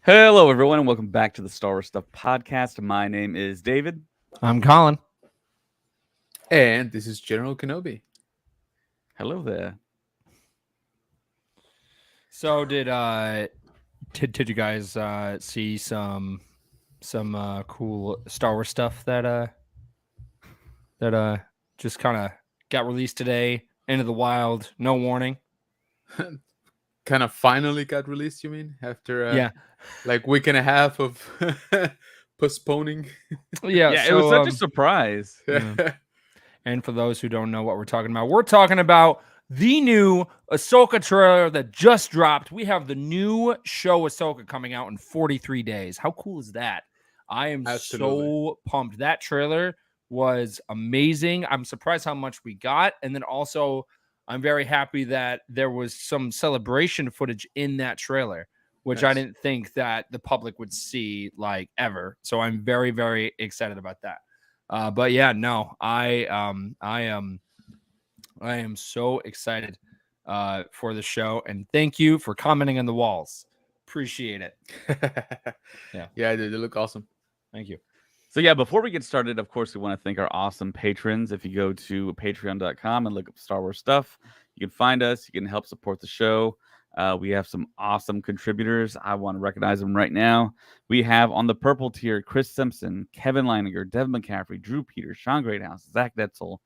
Hello, everyone, and welcome back to the Star Wars Stuff podcast. My name is David. I'm Colin. And this is General Kenobi. Hello there. So did you guys see some cool Star Wars stuff that just kind of got released today into the wild, no warning? Kind of finally got released, you mean? After Yeah. like week and a half of postponing. Yeah, It was such a surprise. Yeah. And for those who don't know what we're talking about the new Ahsoka trailer that just dropped. We have the new show Ahsoka coming out in 43 days. How cool is that? I am so pumped. That trailer was amazing. I'm surprised how much we got. And then also, I'm very happy that there was some celebration footage in that trailer, which I didn't think that the public would see like ever. So I'm very, very excited about that. But yeah, no, I am so excited for the show, and thank you for commenting on the walls. Appreciate it. Yeah, they look awesome. Thank you. So yeah, before we get started, of course, we want to thank our awesome patrons. If you go to patreon.com and look up Star Wars Stuff, you can find us. You can help support the show. We have some awesome contributors. I want to recognize them right now. We have on the purple tier, Chris Simpson, Kevin Leininger, Devin McCaffrey, Drew Peters, Sean Greathouse, Zach Detzel,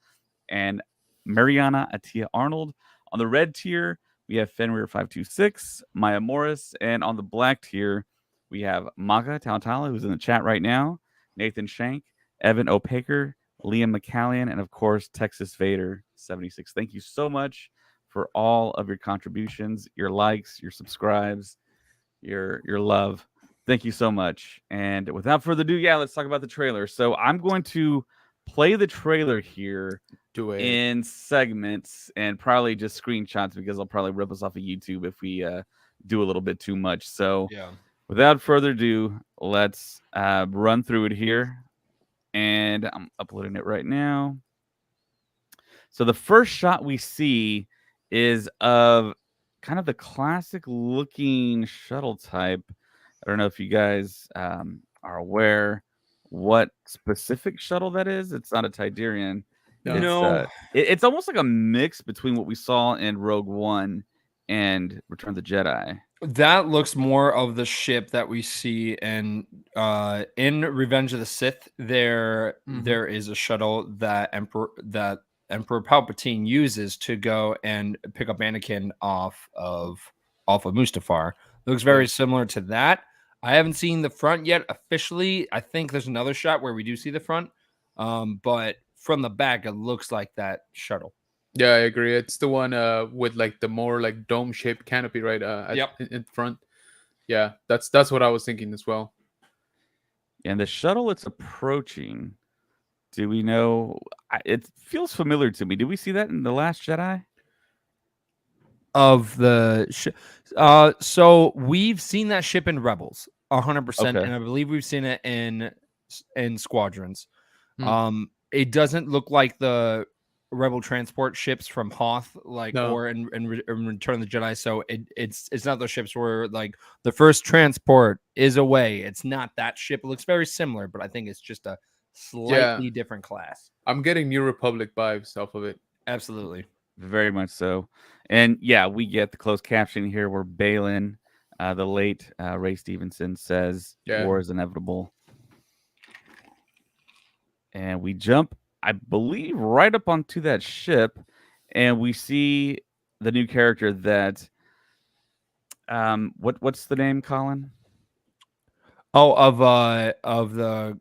and Mariana Atia Arnold. On the red tier, we have Fenrir526, Maya Morris, and on the black tier, we have Maga Tautala, who's in the chat right now, Nathan Shank, Evan Opaker, Liam McCallion, and of course, Texas Vader 76. Thank you so much for all of your contributions, your likes, your subscribes, your love. Thank you so much. And without further ado, let's talk about the trailer. So I'm going to play the trailer here in segments and probably just screenshots because I'll probably rip us off of YouTube if we do a little bit too much. So without further ado, let's run through it here. And I'm uploading it right now. So the first shot we see is of kind of the classic looking shuttle type. I don't know if you guys are aware what specific shuttle that is. It's not a Tidarian. No. It's almost like a mix between what we saw in Rogue One and Return of the Jedi. That looks more of the ship that we see in Revenge of the Sith. There is a shuttle that Emperor Palpatine uses to go and pick up Anakin off of Mustafar. It looks very similar to that. I haven't seen the front yet officially. I think there's another shot where we do see the front, but from the back, it looks like that shuttle. Yeah, I agree. It's the one with like the more like dome-shaped canopy, right? In front. Yeah, that's what I was thinking as well. And the shuttle it's approaching. Do we know? It feels familiar to me. Did we see that in The Last Jedi? Of the so we've seen that ship in Rebels 100%, and I believe we've seen it in Squadrons. It doesn't look like the Rebel transport ships from Hoth, or in Return of the Jedi. So it's not those ships where like the first transport is away. It's not that ship. It looks very similar, but I think it's just a slightly different class. I'm getting New Republic vibes off of it. Absolutely. Very much so. And we get the closed caption here where Balin, the late Ray Stevenson, says war is inevitable. And we jump, I believe, right up onto that ship, and we see the new character that what's the name, Colin? Oh, of the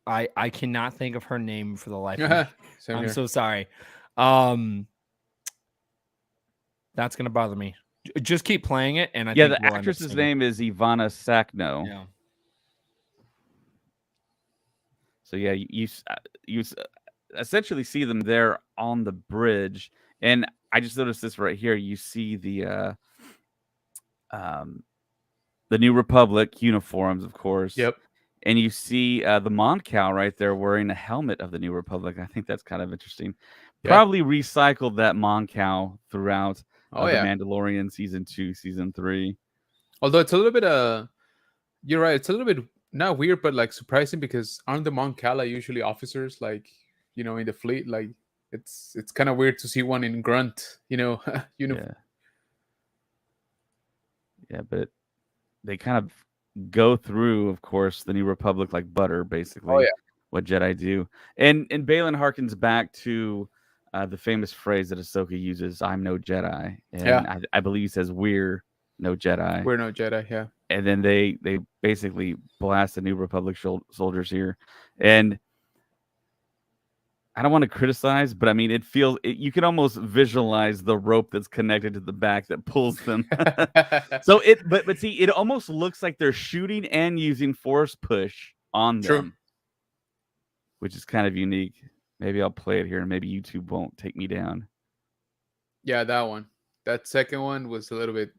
I cannot think of her name for the life of me. I'm so sorry. That's gonna bother me. Just keep playing it, and I think the actress's name is Ivana Sakno. Yeah. So you essentially see them there on the bridge, and I just noticed this right here. You see the New Republic uniforms, of course. Yep. and you see the Mon Cal right there wearing a helmet of the New Republic. I think that's kind of interesting. Yeah. Probably recycled that Mon Cal throughout Oh the yeah. Mandalorian season 2, season 3. Although it's a little bit you're right. It's a little bit not weird, but like surprising because aren't the Mon Cala usually officers like in the fleet? Like it's kind of weird to see one in grunt, uniform. Yeah, but they kind of go through, of course, the New Republic like butter, basically. Oh yeah. What Jedi do, and Balin harkens back to the famous phrase that Ahsoka uses, "I'm no Jedi," and Yeah. I believe he says, "We're no Jedi." We're no Jedi. Yeah. And then they basically blast the New Republic soldiers here, and I don't want to criticize, but I mean, you can almost visualize the rope that's connected to the back that pulls them. So but see, it almost looks like they're shooting and using force push on True. them, which is kind of unique. Maybe I'll play it here, and maybe YouTube won't take me down. Yeah, that one. That second one was a little bit.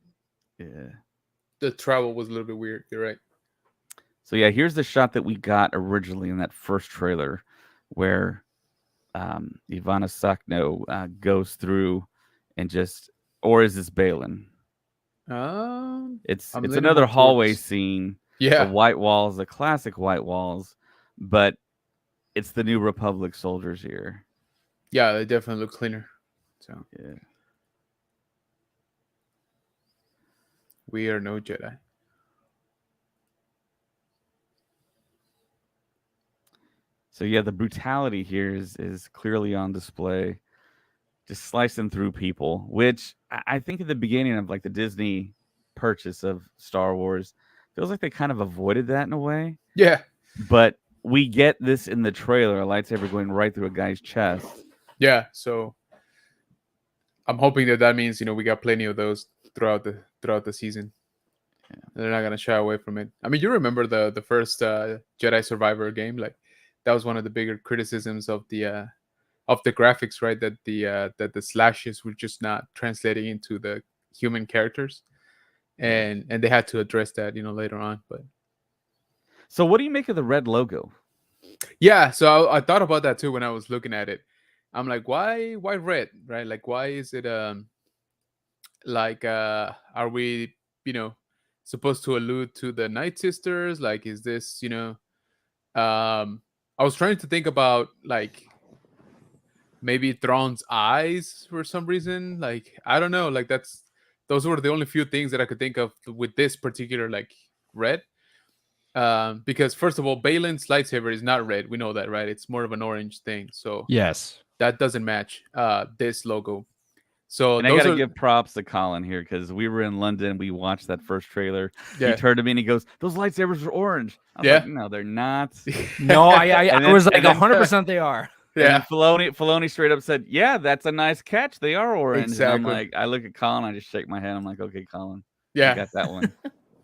Yeah. The travel was a little bit weird. You're right. So yeah, here's the shot that we got originally in that first trailer, where Ivana Sakno goes through and just, or is this Balin? It's another hallway scene. Yeah. The white walls, the classic white walls, but it's the New Republic soldiers here. Yeah, they definitely look cleaner. So yeah. We are no Jedi. So yeah, the brutality here is clearly on display. Just slicing through people, which I think at the beginning of like the Disney purchase of Star Wars, feels like they kind of avoided that in a way. Yeah. But we get this in the trailer, a lightsaber going right through a guy's chest. Yeah, so I'm hoping that means we got plenty of those throughout the season. Yeah. They're not gonna shy away from it. I mean, you remember the first Jedi Survivor game? Like that was one of the bigger criticisms of the graphics, right? That the slashes were just not translating into the human characters, and they had to address that later on. But so, what do you make of the red logo? Yeah, so I thought about that too when I was looking at it. I'm like, why red, right? Like, why is it like are we supposed to allude to the Night Sisters? Like, is this I was trying to think about like maybe Thrawn's eyes for some reason. Like, I don't know. Like, those were the only few things that I could think of with this particular like red. Because first of all, Balin's lightsaber is not red. We know that, right? It's more of an orange thing. So yes, that doesn't match this logo. So and I gotta give props to Colin here because we were in London. We watched that first trailer. Yeah. He turned to me and he goes, "Those lightsabers are orange." I was like, "No, they're not." No, I was like 100% they are. Yeah. And Filoni straight up said, "Yeah, that's a nice catch. They are orange." Exactly. And I'm like, I look at Colin, I just shake my head. I'm like, "Okay, Colin, yeah, I got that one."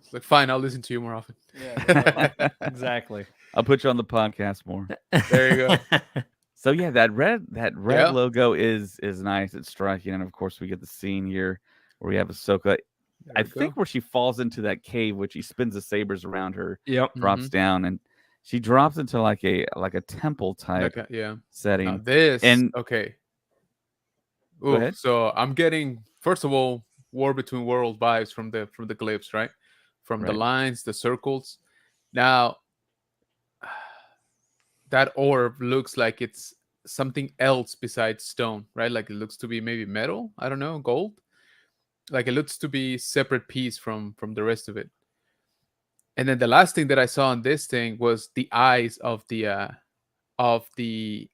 It's like, fine, I'll listen to you more often. Yeah, exactly. I'll put you on the podcast more. There you go. So yeah, that red logo is nice. It's striking, and of course we get the scene here where we have Ahsoka. I think where she falls into that cave, which she spins the sabers around her. Yep. Drops down, and she drops into like a temple type setting. Now this okay. Ooh, so I'm getting, first of all, War Between Worlds vibes from the glyphs, right? From the lines, the circles. Now that orb looks like it's something else besides stone, right? Like it looks to be maybe metal, I don't know, gold. Like it looks to be separate piece from the rest of it. And then the last thing that I saw on this thing was the eyes of the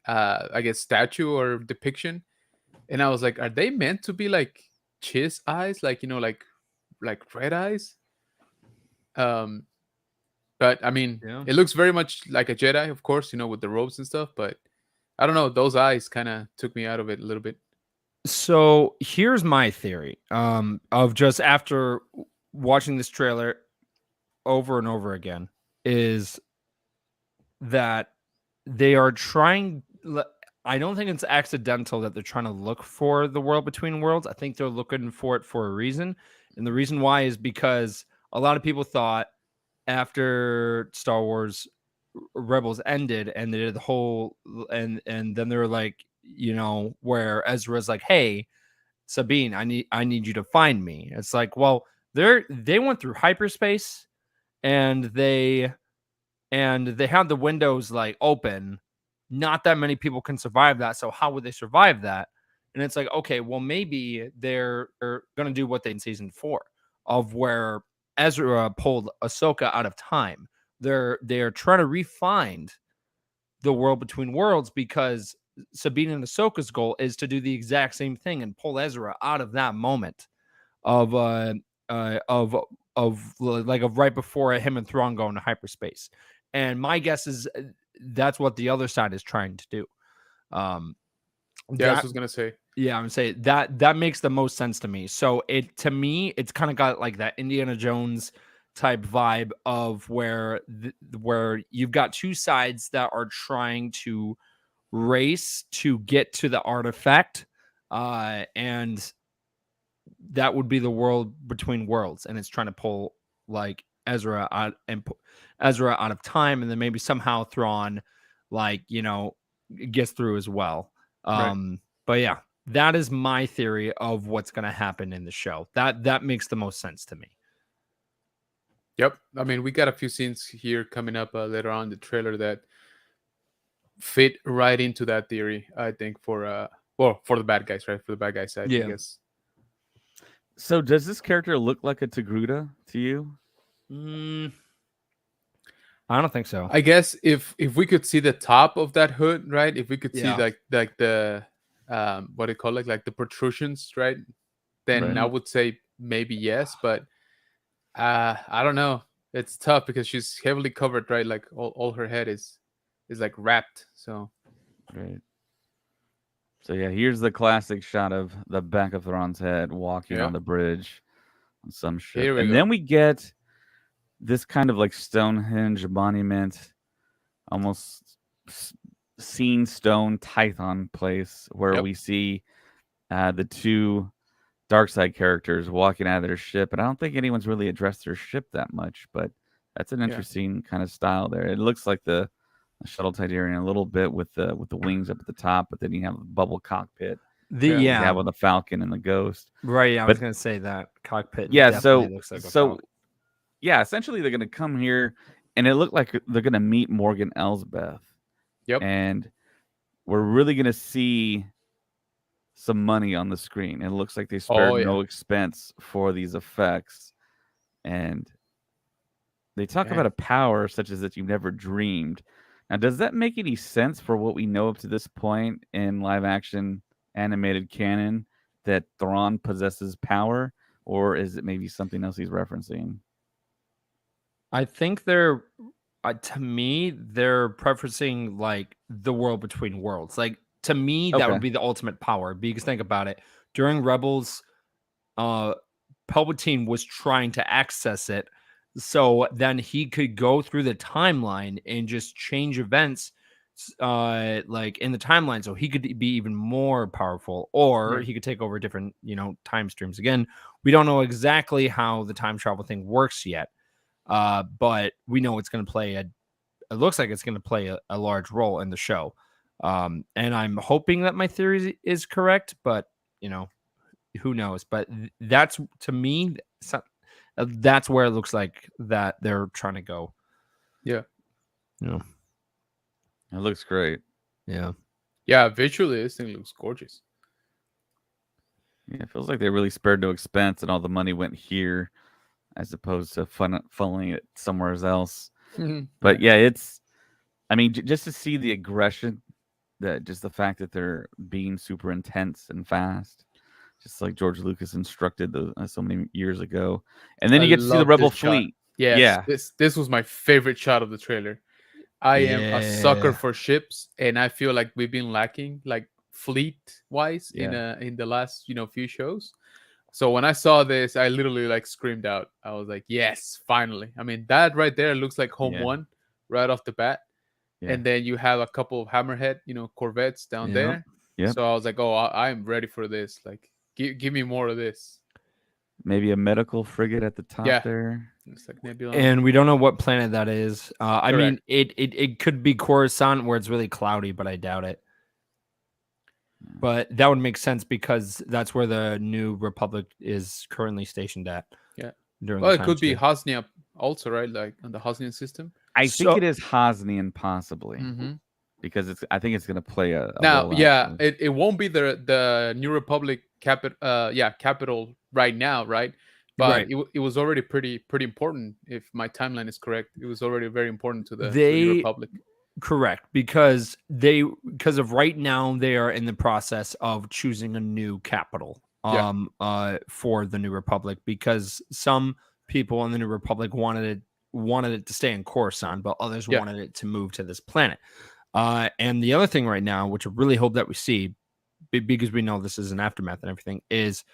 I guess statue or depiction. And I was like, are they meant to be like Chiss eyes, like like red eyes? But I mean, it looks very much like a Jedi, of course, with the robes and stuff. But I don't know, those eyes kind of took me out of it a little bit. So here's my theory of just after watching this trailer over and over again is that they are trying. I don't think it's accidental that they're trying to look for the world between worlds. I think they're looking for it for a reason. And the reason why is because a lot of people thought after Star Wars Rebels ended, and they did the whole, and then they were like, where Ezra's like, "Hey, Sabine, I need you to find me." It's like, well, they went through hyperspace, and they had the windows like open. Not that many people can survive that, so how would they survive that? And it's like, okay, well, maybe they're gonna do what they in season 4, of where Ezra pulled Ahsoka out of time. They're trying to refine the world between worlds, because Sabine and Ahsoka's goal is to do the exact same thing and pull Ezra out of that moment of uh of of right before him and Thrawn go into hyperspace. And my guess is that's what the other side is trying to do. Um Yeah, I was that just gonna say. yeah, I'm saying that makes the most sense to me. So to me, it's kind of got like that Indiana Jones type vibe of where you've got two sides that are trying to race to get to the artifact, and that would be the world between worlds, and it's trying to pull like Ezra out of time, and then maybe somehow Thrawn, like gets through as well. Right. But yeah, that is my theory of what's going to happen in the show. That makes the most sense to me. Yep. I mean, we got a few scenes here coming up later on in the trailer that fit right into that theory. I think for the bad guys, right? For the bad guy side, I Yeah. guess. So does this character look like a Togruta to you? I don't think so. I guess if we could see the top of that hood, right? If we could see Yeah. like the what do you call it, like the protrusions, right? Then Right. I would say maybe yes, but I don't know. It's tough because she's heavily covered, right? Like all her head is like wrapped. So Right. So yeah, here's the classic shot of the back of Thrawn's head walking yeah, on the bridge on some ship. here we And go. then we get this kind of like Stonehenge monument, almost seen stone Tython place where Yep. we see the two dark side characters walking out of their ship. And I don't think anyone's really addressed their ship that much, but that's an Yeah. interesting kind of style there. It looks like the shuttle Tidarian a little bit with the wings up at the top, but then you have a bubble cockpit The Yeah. we yeah, have on the Falcon and the Ghost. right. Yeah, I was But gonna say that cockpit yeah, definitely so looks like a so Falcon. yeah, essentially they're gonna come here, and it looked like they're gonna meet Morgan Elsbeth, Yep. and we're really gonna see some money on the screen. It looks like they spared Oh yeah. no expense for these effects, and they talk Yeah. about a power such as that you've never dreamed. Now, does that make any sense for what we know up to this point in live action animated canon that Thrawn possesses power, or is it maybe something else he's referencing? I think to me, they're preferencing like the world between worlds. Like to me, that Okay. would be the ultimate power. Because think about it, during Rebels, uh, Palpatine was trying to access it, so then he could go through the timeline and just change events, like in the timeline, so he could be even more powerful, or Yeah. he could take over different, time streams. Again, we don't know exactly how the time travel thing works yet. But we know it's going to play it looks like it's going to play a large role in the show. And I'm hoping that my theory is correct, but who knows? But that's to me, that's where it looks like that they're trying to go. Yeah. Yeah. It looks great. Yeah. Yeah. Visually, this thing looks gorgeous. Yeah, it feels like they really spared no expense and all the money went here as opposed to funneling it somewhere else. But yeah, it's, I mean, just to see the aggression, just the fact that they're being super intense and fast, just like George Lucas instructed so many years ago. And then I you get to see the love Rebel this shot. fleet. Yes, Yeah. this was my favorite shot of the trailer. I am a sucker Yeah. for ships, and I feel like we've been lacking like fleet wise Yeah. in the last few shows. So when I saw this, I literally like screamed out. I was like, "Yes, finally!" I mean, that right there looks like Home Yeah. One right off the bat. Yeah. And then you have a couple of Hammerhead, Corvettes down Yep. there. Yep. So I was like, "Oh, I'm ready for this. Like, give me more of this." Maybe a medical frigate at the top Yeah. there. Looks like Nebula. And we don't know what planet that is. I mean, Correct. it could be Coruscant where it's really cloudy, but I doubt it. But that would make sense because that's where the New Republic is currently stationed at. Yeah. During Well, the it could be too. Hosnia also, right? Like on the Hosnian system. I think So- it is Hosnian possibly Mm-hmm. because I think it's going to play a Now, role. yeah, actually. it won't be the New Republic capital right now, right? But Right. it was already pretty important. If my timeline is correct, it was already very important to the They- New Republic. Correct, because of right now they are in the process of choosing a new capital for the New Republic, because some people in the New Republic wanted it to stay in Coruscant, but others Yeah. wanted it to move to this planet. And the other thing right now, which I really hope that we see, because we know this is an aftermath and everything, is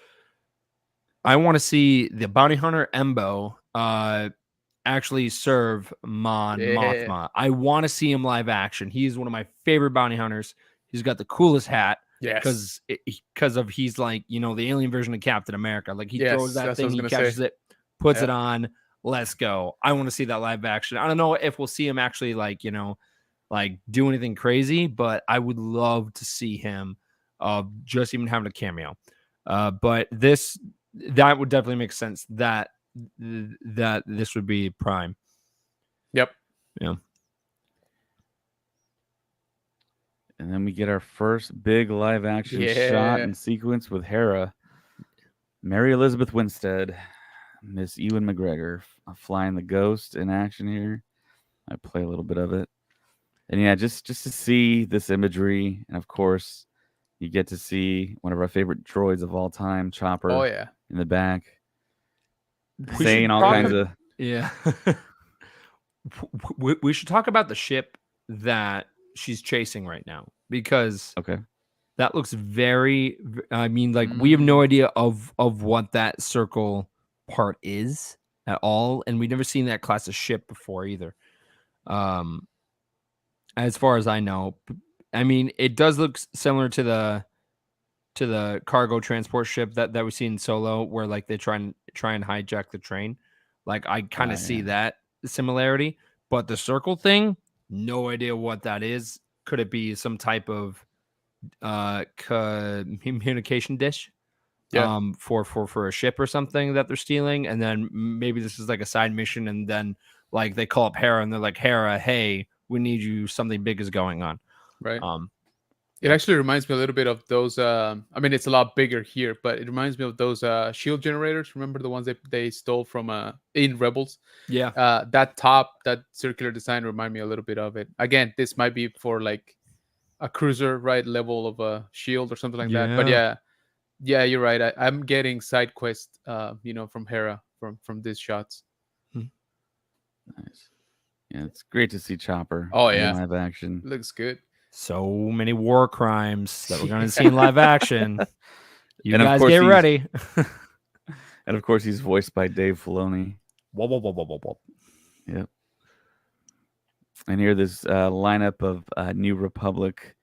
I want to see the bounty hunter Embo actually serve Mon Yeah. Mothma. I want to see him live action. He's one of my favorite bounty hunters. He's got the coolest hat Yes. because of he's like, the alien version of Captain America. Like he throws Yes, that that's what I thing, was he gonna catches say. it, puts it Yep. on. Let's go. I want to see that live action. I don't know if we'll see him actually like do anything crazy, but I would love to see him just even having a cameo. But that would definitely make sense that this would be Prime. Yep. Yeah. And then we get our first big live action shot Yeah. and sequence with Hera, Mary Elizabeth Winstead, Miss Ewan McGregor flying the Ghost in action here. I play a little bit of it, and yeah, just to see this imagery, and of course, you get to see one of our favorite droids of all time, Chopper, Oh yeah. in the back, We saying should all talk kinds ab- of. Yeah. we should talk about the ship that she's chasing right now, because Okay. that looks very, I mean, like we have no idea of what that circle part is at all, and we've never seen that class of ship before either. As far as I know, I mean, it does look similar to the cargo transport ship that we see in Solo, where like they try and hijack the train. Like I kind of see that similarity, but the circle thing, no idea what that is. Could it be some type of communication dish? Yeah. For a ship or something that they're stealing, and then maybe this is like a side mission, and then like they call up Hera and they're like, Hera, hey, we need you, something big is going on. Right. It actually reminds me a little bit of those. I mean, it's a lot bigger here, but it reminds me of those shield generators. Remember the ones they stole from in Rebels? Yeah. That circular design remind me a little bit of it. Again, this might be for like a cruiser, right, level of a shield or something like that. But yeah, you're right. I'm getting side quest, from Hera from these shots. Nice. Yeah, it's great to see Chopper. Oh, in yeah. live action. Looks good. So many war crimes that we're going to see in live action. You And of guys course get he's- ready. And of course, he's voiced by Dave Filoni. Whoa, whoa, whoa, whoa, whoa, whoa. Yep. And here, this lineup of New Republic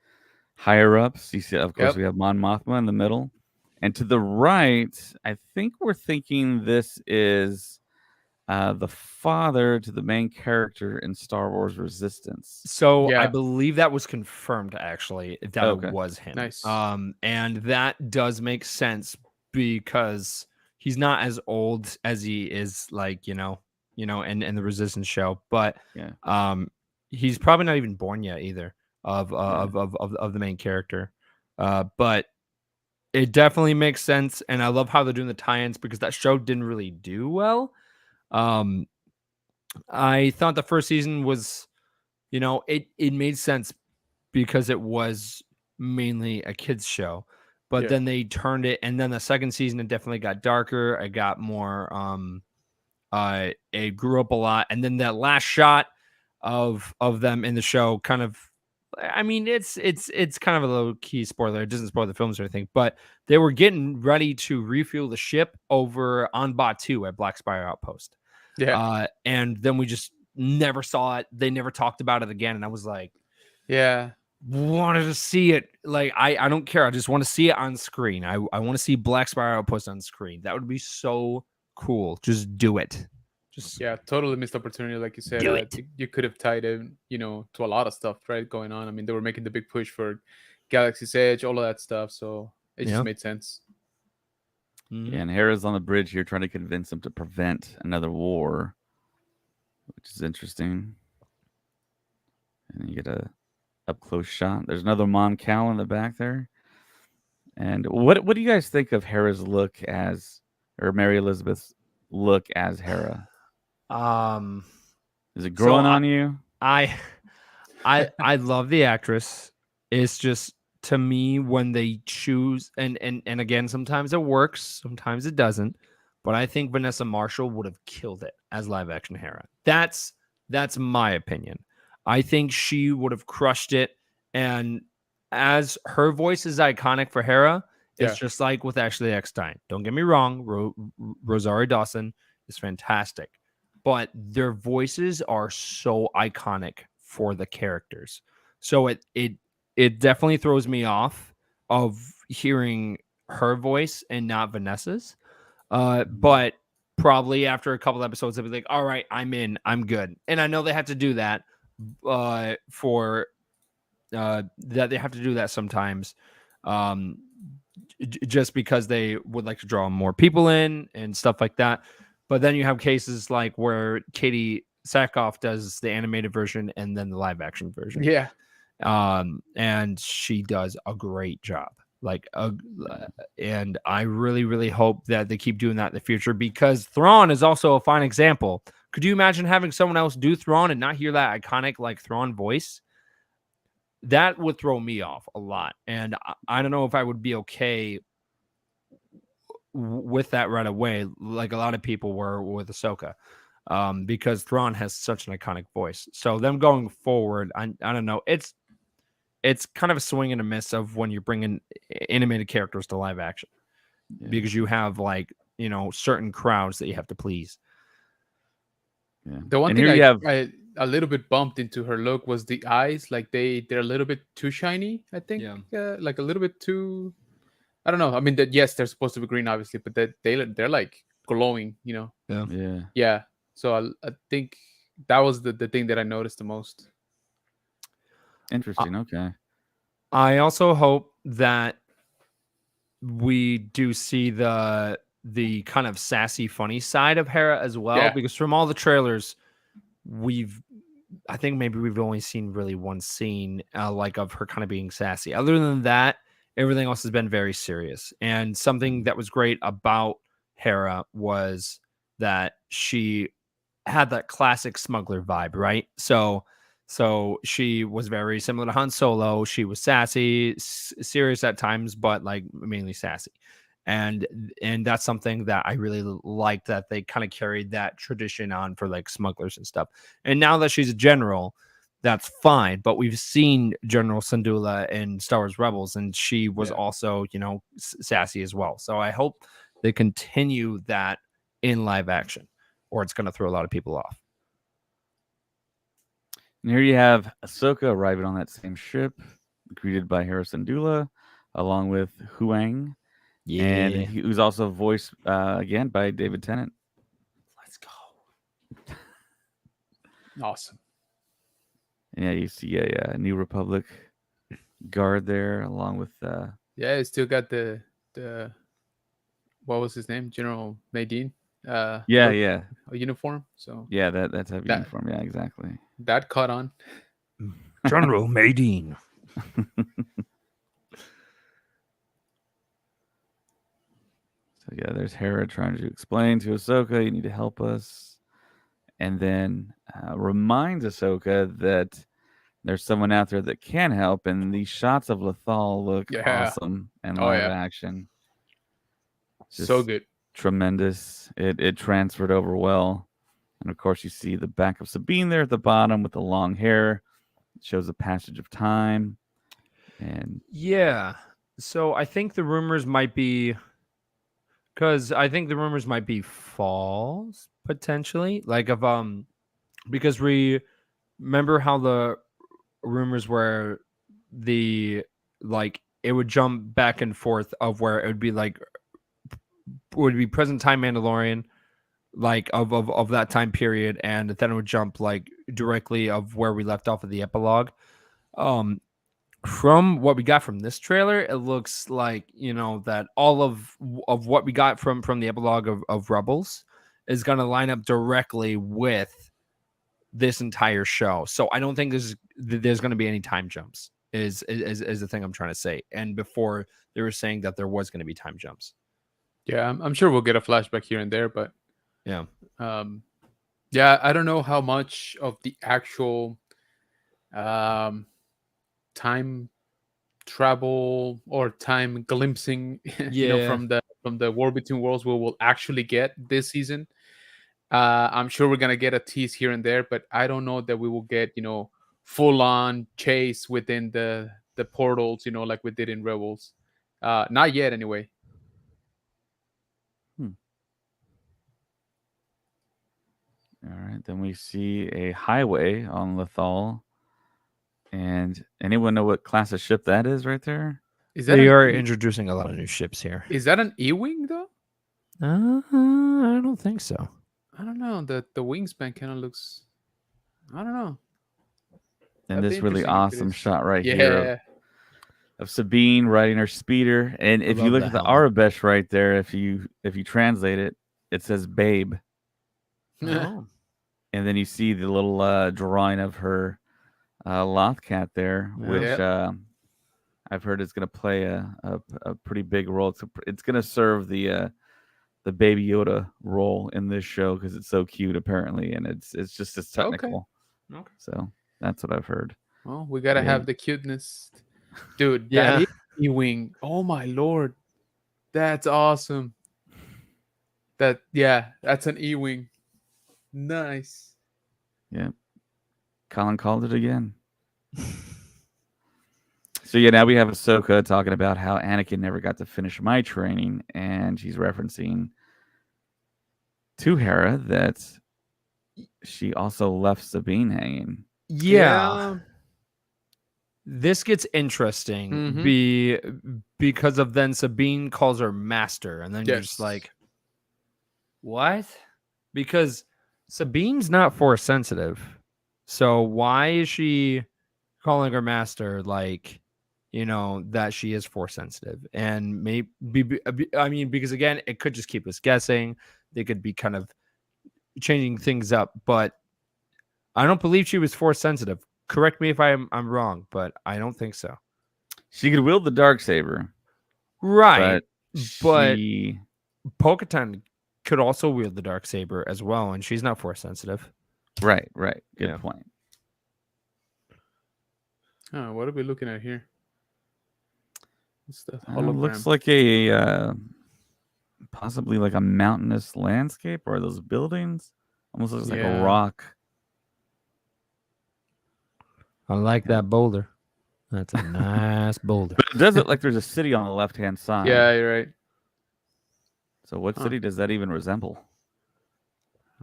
higher ups. You see, of course, Yep. we have Mon Mothma in the middle, and to the right, I think we're thinking this is the father to the main character in Star Wars Resistance. So I Yeah. believe that was confirmed, actually, that Okay. it was him. Nice. And that does make sense because he's not as old as he is, like, in the Resistance show, but Yeah. he's probably not even born yet either of the main character. But it definitely makes sense, and I love how they're doing the tie-ins because that show didn't really do well. I thought the first season was, it made sense because it was mainly a kids show, but Yeah. then they turned it, and then the second season it definitely got darker. It got more, it grew up a lot, and then that last shot of them in the show kind of, I mean, it's kind of a low key spoiler. It doesn't spoil the films or anything, but they were getting ready to refuel the ship over on Batu at Black Spire Outpost. Yeah. And then we just never saw it. They never talked about it again. And I was like, Yeah. wanted to see it. Like I don't care. I just want to see it on screen. I want to see Black Spiral Outpost on screen. That would be so cool. Just do it. Just Yeah, totally missed opportunity, like you said. do it. You could have tied in, to a lot of stuff, right, going on. I mean, they were making the big push for Galaxy's Edge, all of that stuff, so it Yeah. just made sense. Mhm. Yeah, and Hera's on the bridge here trying to convince him to prevent another war, which is interesting. And you get a up close shot. There's another Mon Cal in the back there. And what do you guys think of Hera's look as, or Mary Elizabeth's look as Hera? Um. Is it So growing on you? I I love the actress. It's just to me when they choose and again sometimes it works, sometimes it doesn't. But I think Vanessa Marshall would have killed it as live action Hera. That's my opinion. I think she would have crushed it. And as her voice is iconic for Hera, it's Yeah. just like with Ashley Eckstein. Don't get me wrong, Rosario Dawson is fantastic, but their voices are so iconic for the characters. So it definitely throws me off of hearing her voice and not Vanessa's. But probably after a couple episodes, I'll be like, all right, I'm in, I'm good. And I know they have to do that for that they have to do that sometimes. Um, just because they would like to draw more people in and stuff like that. But then you have cases like where Katie Sackhoff does the animated version and then the live action version. Yeah. And she does a great job. And I really, really hope that they keep doing that in the future because Thrawn is also a fine example. Could you imagine having someone else do Thrawn and not hear that iconic like Thrawn voice? That would throw me off a lot. And I don't know if I would be okay with that right away, like a lot of people were with Ahsoka, because Thrawn has such an iconic voice. So them going forward, I don't know. It's kind of a swing and a miss of when you're bringing animated characters to live action because you have like certain crowds that you have to please. Yeah. The one And thing here you have I a little bit bumped into her look was the eyes. Like they're a little bit too shiny, I think. Yeah. Like a little bit too. I don't know. I mean, that yes, they're supposed to be green, obviously, but they're like glowing. yeah. Yeah. So I think that was the thing that I noticed the most. Interesting. Okay. I also hope that we do see the kind of sassy, funny side of Hera as well, Yeah. because from all the trailers, I think maybe we've only seen really one scene like of her kind of being sassy. Other than that, everything else has been very serious. And something that was great about Hera was that she had that classic smuggler vibe, right? So she was very similar to Han Solo. She was sassy, serious at times, but like mainly sassy. And that's something that I really liked, that they kind of carried that tradition on for like smugglers and stuff. And now that she's a general, that's fine. But we've seen General Syndulla in Star Wars Rebels, and she was also, sassy as well. So I hope they continue that in live action, or it's going to throw a lot of people off. And here you have Ahsoka arriving on that same ship, greeted by Harrison Dula, along with Huang. Yeah. And he was also voiced again by David Tennant. Let's go. Awesome. And yeah, you see a New Republic guard there, along with Yeah, it still got the what was his name? General Nadine. yeah. A uniform. So Yeah, that's a uniform. Yeah, exactly. that caught on. General Madine. So yeah, there's Hera trying to explain to Ahsoka, you need to help us. And then reminds Ahsoka that there's someone out there that can help. And these shots of Lothal look awesome in live action. Just so good. Tremendous. It transferred over well. And of course, you see the back of Sabine there at the bottom with the long hair. It shows the passage of time. And yeah. So I think the rumors might be false, potentially. Like because we remember how the rumors were it would jump back and forth of where it would be like would be present time Mandalorian, like of that time period, and then it would jump like directly of where we left off of the epilogue. From what we got from this trailer, it looks like, you know, that all of what we got from the epilogue of Rebels is going to line up directly with this entire show. So I don't think there's going to be any time jumps. Is the thing I'm trying to say. And before they were saying that there was going to be time jumps. Yeah, I'm sure we'll get a flashback here and there, but Yeah. yeah, I don't know how much of the actual time travel or time glimpsing, you know, Yeah. from the War Between Worlds we will actually get this season. I'm sure we're gonna get a tease here and there, but I don't know that we will get, you know, full on chase within the portals, you know, like we did in Rebels. Not yet, anyway. All right, then we see a highway on Lethal. And anyone know what class of ship that is right there? Is that They are an introducing a lot of new ships here. is that an E-wing though? I don't think so. I don't know. The wingspan kind of looks. I don't know. And That'd be this really interesting if it awesome is. shot right Yeah. here of Sabine riding her speeder. And if you love look the at the helmet. Arabesh right there, if you translate it, it says babe. Oh. And then you see the little drawing of her Lothcat there, Yeah. which I've heard is going to play a pretty big role. It's going to serve the Baby Yoda role in this show because it's so cute apparently, and it's just as technical. Okay. So that's what I've heard. Well, we gotta Yeah. have the cuteness, dude. Yeah. That is E-wing. Oh my lord, that's awesome. That's an E-wing. Nice. Yeah. Colin called it again. So yeah, now we have Ahsoka talking about how Anakin never got to finish my training, and she's referencing to Hera that she also left Sabine hanging. Yeah. This gets interesting because of then Sabine calls her master, and then you're just Yes. like, what? Because Sabine's not force sensitive. So why is she calling her master like, you know, that she is force sensitive? And maybe, I mean, because again, it could just keep us guessing. They could be kind of changing things up, but I don't believe she was force sensitive. Correct me if I'm wrong, but I don't think so. She could wield the darksaber, Right. but Bo-Katan could also wield the darksaber as well, and she's not force sensitive. right. Good Yeah. point. Oh, what are we looking at here? What's the Looks hologram? like a possibly like a mountainous landscape, or those buildings. Almost looks like a Yeah. rock. I like that boulder. That's a nice boulder. But it does look like there's a city on the left-hand side. Yeah, you're right. So what city does that even resemble?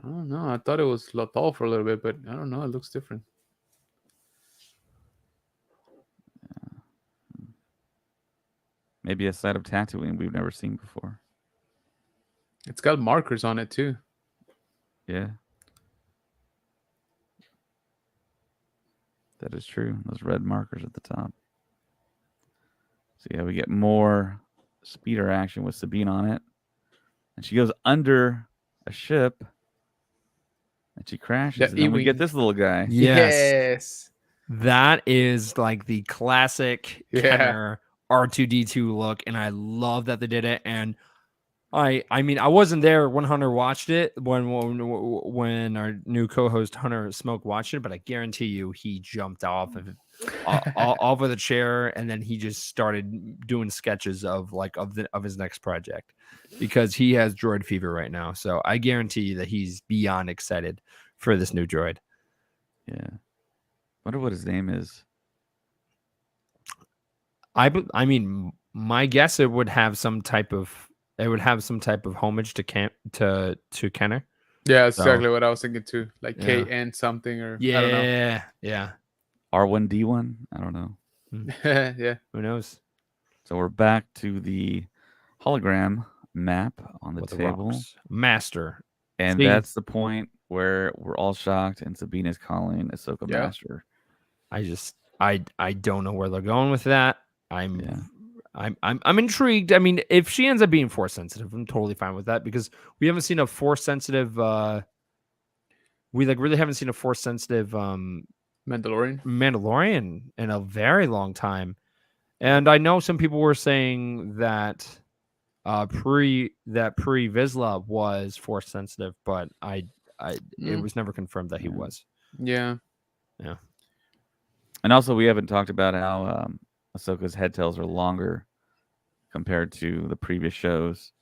I don't know. I thought it was Lothal for a little bit, but I don't know. It looks different. Maybe a side of Tatooine we've never seen before. It's got markers on it too. Yeah. That is true. Those red markers at the top. So yeah, we get more speeder action with Sabine on it. And she goes under a ship. And she crashes. The And then we get E-wing. this little guy. Yes. That is like the classic Yeah. Kenner R2D2 look, and I love that they did it. And I mean, I wasn't there when Hunter watched it, when our new co-host Hunter Smoke watched it, but I guarantee you he jumped off of off of the chair, and then he just started doing sketches of his next project because he has droid fever right now. So I guarantee you that he's beyond excited for this new droid. Yeah. Wonder what his name is. I mean, my guess it would have some type of homage to Kenner. Yeah, that's So- exactly what I was thinking too. Like Yeah. KN something or I don't know. Yeah, yeah. R1D1? I don't know. Yeah. Who knows? So we're back to the hologram map on the With the table. rocks. Master. And See, that's the point where we're all shocked and Sabina's calling Ahsoka Yeah. Master. I don't know where they're going with that. Yeah. I'm intrigued. I mean, if she ends up being force sensitive, I'm totally fine with that because we haven't seen a force sensitive we like really haven't seen a force sensitive Mandalorian. Mandalorian in a very long time. And I know some people were saying that pre Vizsla was force sensitive, but it was never confirmed that he Yeah. was. Yeah. And also, we haven't talked about how Ahsoka's head tails are longer compared to the previous shows.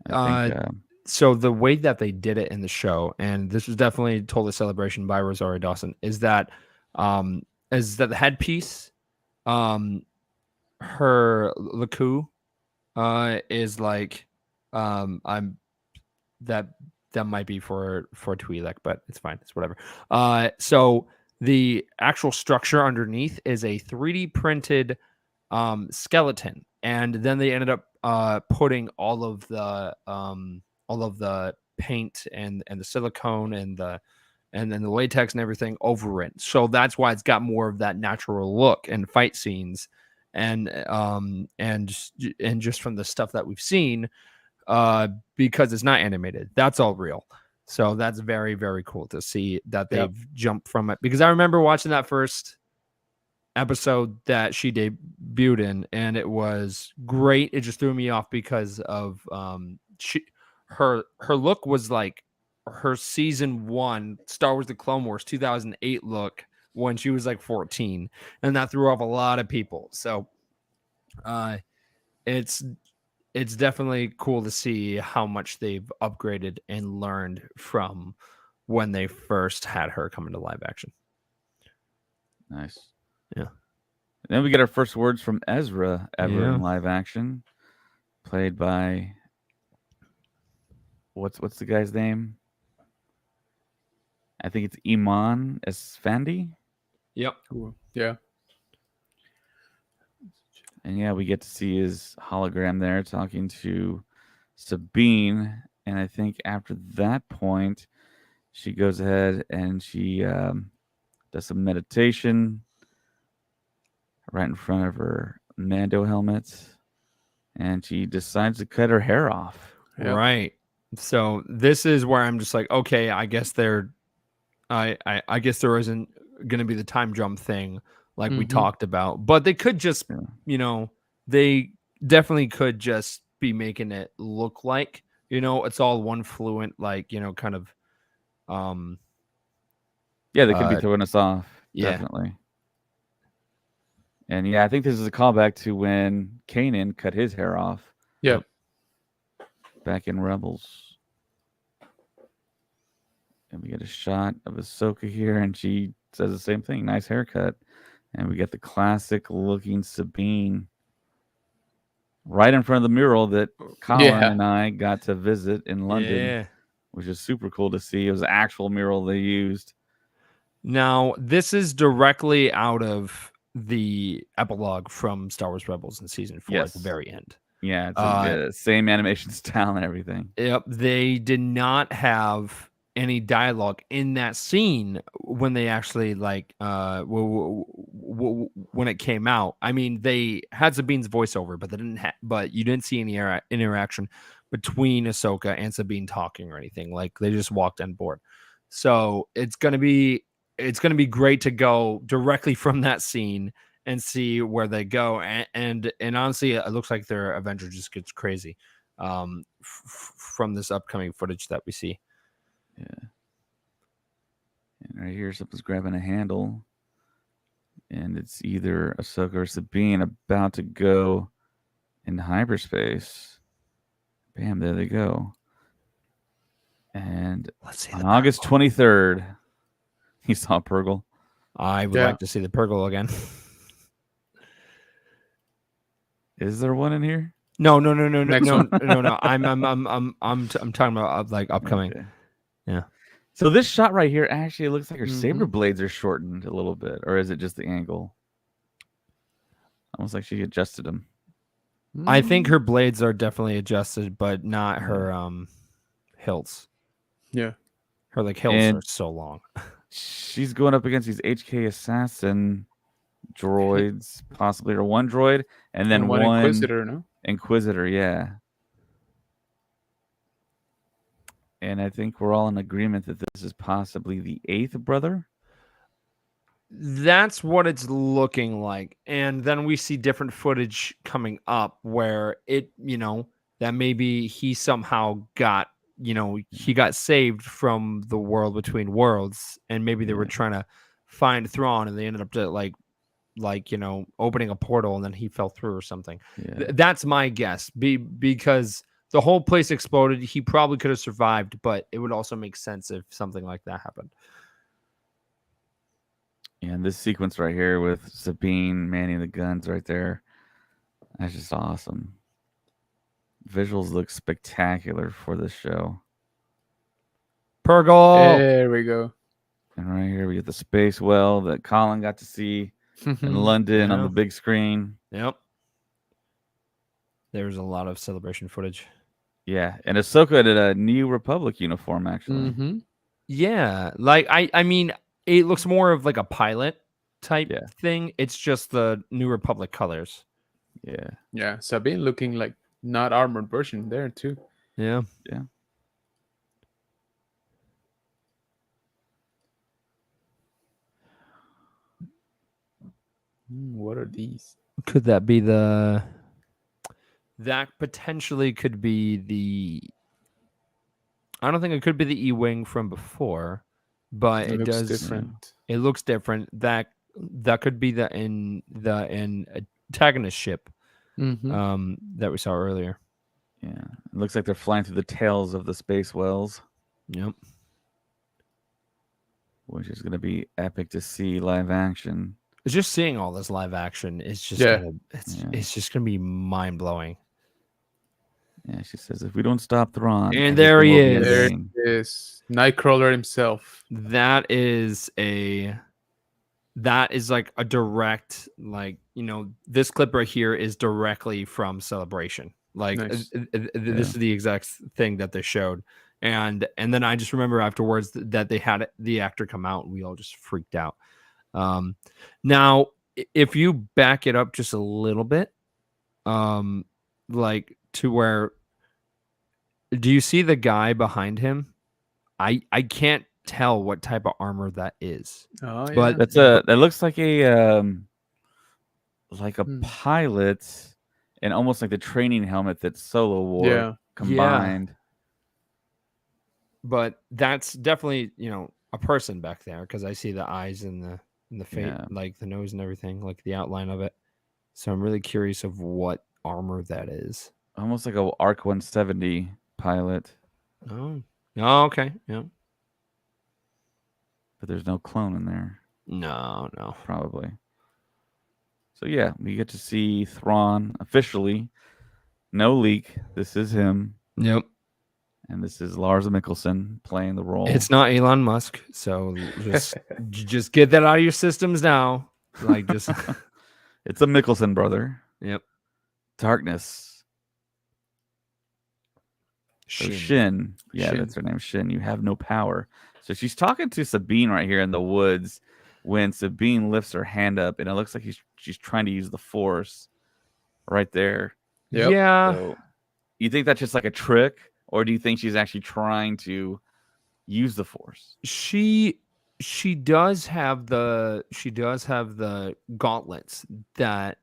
I think. So the way that they did it in the show, and this was definitely total celebration by Rosario Dawson, is that the headpiece, her Laku, is like, I'm that might be for Twi'lek, but it's fine, it's whatever. So the actual structure underneath is a 3D printed skeleton, and then they ended up putting all of the paint and the silicone and then the latex and everything over it. So that's why it's got more of that natural look and fight scenes, and just from the stuff that we've seen, because it's not animated. That's all real. So that's very, very cool to see that they've jumped from it, because I remember watching that first episode that she debuted in, and it was great. It just threw me off because of her look was like her season 1 Star Wars: The Clone Wars 2008 look when she was like 14, and that threw off a lot of people. So it's definitely cool to see how much they've upgraded and learned from when they first had her come into live action. Nice. Yeah. And then we get our first words from Ezra ever Yeah. in live action, played by what's the guy's name? I think it's Iman Esfandi. Yep. Cool. Yeah. And yeah, we get to see his hologram there talking to Sabine. And I think after that point, she goes ahead and she does some meditation right in front of her Mando helmet. And she decides to cut her hair off. Yep. Right. So this is where I'm just like, okay, I guess I guess there isn't going to be the time jump thing like we talked about, but they could just, they definitely could just be making it look like, it's all one fluent, like, kind of, Yeah, they could be throwing us off. Yeah. Definitely. And yeah, I think this is a callback to when Kanan cut his hair off. Yeah. Back in Rebels. And we get a shot of Ahsoka here, and she says the same thing. Nice haircut. And we get the classic looking Sabine right in front of the mural that Colin and I got to visit in London, which is super cool to see. It was an actual mural they used. Now, this is directly out of the epilogue from Star Wars Rebels in season 4 at the very end. Yeah, it's the same animation style and everything. Yep, they did not have any dialogue in that scene when they actually when it came out. I mean, they had Sabine's voiceover, but they didn't but you didn't see any interaction between Ahsoka and Sabine talking or anything. Like, they just walked on board. So it's gonna be great to go directly from that scene and see where they go. And honestly, it looks like their adventure just gets crazy from this upcoming footage that we see. Yeah. And right here, something's grabbing a handle. And it's either Ahsoka or Sabine about to go in hyperspace. Bam, there they go. And let's see on August 23rd, he saw Purgle. I would like to see the Purgle again. Is there one in here? No. I'm talking about like upcoming. Okay. Yeah. So this shot right here actually looks like her saber blades are shortened a little bit, or is it just the angle? Almost like she adjusted them. I think her Mm, blades are definitely adjusted, but not Yeah. her hilts. yeah. Her like hilts are And so long. she's going up against these HK assassin droids, possibly, or one droid, and then And one one Inquisitor, no? Inquisitor. Yeah. And I think we're all in agreement that this is possibly the eighth brother. That's what it's looking like. And then we see different footage coming up where that maybe he somehow got, he got saved from the world between worlds, and maybe they were Yeah. trying to find Thrawn and they ended up to opening a portal and then he fell through or something. Yeah. That's my guess. Because the whole place exploded, he probably could have survived, but it would also make sense if something like that happened. And this sequence right here with Sabine manning the guns right there, that's just awesome. Visuals look spectacular for this show. Purgle. There we go. And right here we get the space well that Colin got to see in London on Yeah. the big screen. Yep. There's a lot of celebration footage. Yeah, and Ahsoka did a New Republic uniform actually. Mm-hmm. Yeah, like I mean, it looks more of like a pilot type Yeah. thing. It's just the New Republic colors. Yeah, Yeah, Sabine looking like not armored version there too. Yeah. yeah. What are these? Could that be the? That potentially could be the. I don't think it could be the E-wing from before, but It it looks does. different. It looks different. That could be the antagonist ship Mm-hmm. that we saw earlier. Yeah, it looks like they're flying through the tails of the space wells, Yep. which is going to be epic to see live action. It's just seeing all this live action is just Yeah. Yeah. it's just gonna be mind blowing. Yeah, she says if we don't stop Thrawn, And there he everything will be in is. There vain. is Nightcrawler himself. That is like a direct this clip right here is directly from Celebration. Like Nice. this is the exact thing that they showed. And then I just remember afterwards that they had the actor come out and we all just freaked out. Now if you back it up just a little bit, like to where, do you see the guy behind him? I can't tell what type of armor that is. Oh yeah. But That's that looks like a Hmm. pilot, and almost like the training helmet that Solo wore Yeah. combined. but that's definitely a person back there because I see the eyes and the face, Yeah. like the nose and everything, like the outline of it. So I'm really curious of what armor that is. Almost like a Arc 170 pilot, Oh, okay, yeah. but there's no clone in there, No. probably. So yeah, we get to see Thrawn officially. No leak. This is him, Yep. and this is Lars Mikkelsen playing the role. It's not Elon Musk, so just get that out of your systems now. Like just It's a Mikkelsen brother. yep. Darkness. So Shin. Yeah, Shin. that's her name. Shin. You have no power. So she's talking to Sabine right here in the woods when Sabine lifts her hand up, and it looks like she's trying to use the Force right there. Yep. Yeah. So you think that's just like a trick, or do you think she's actually trying to use the Force? She does have the gauntlets that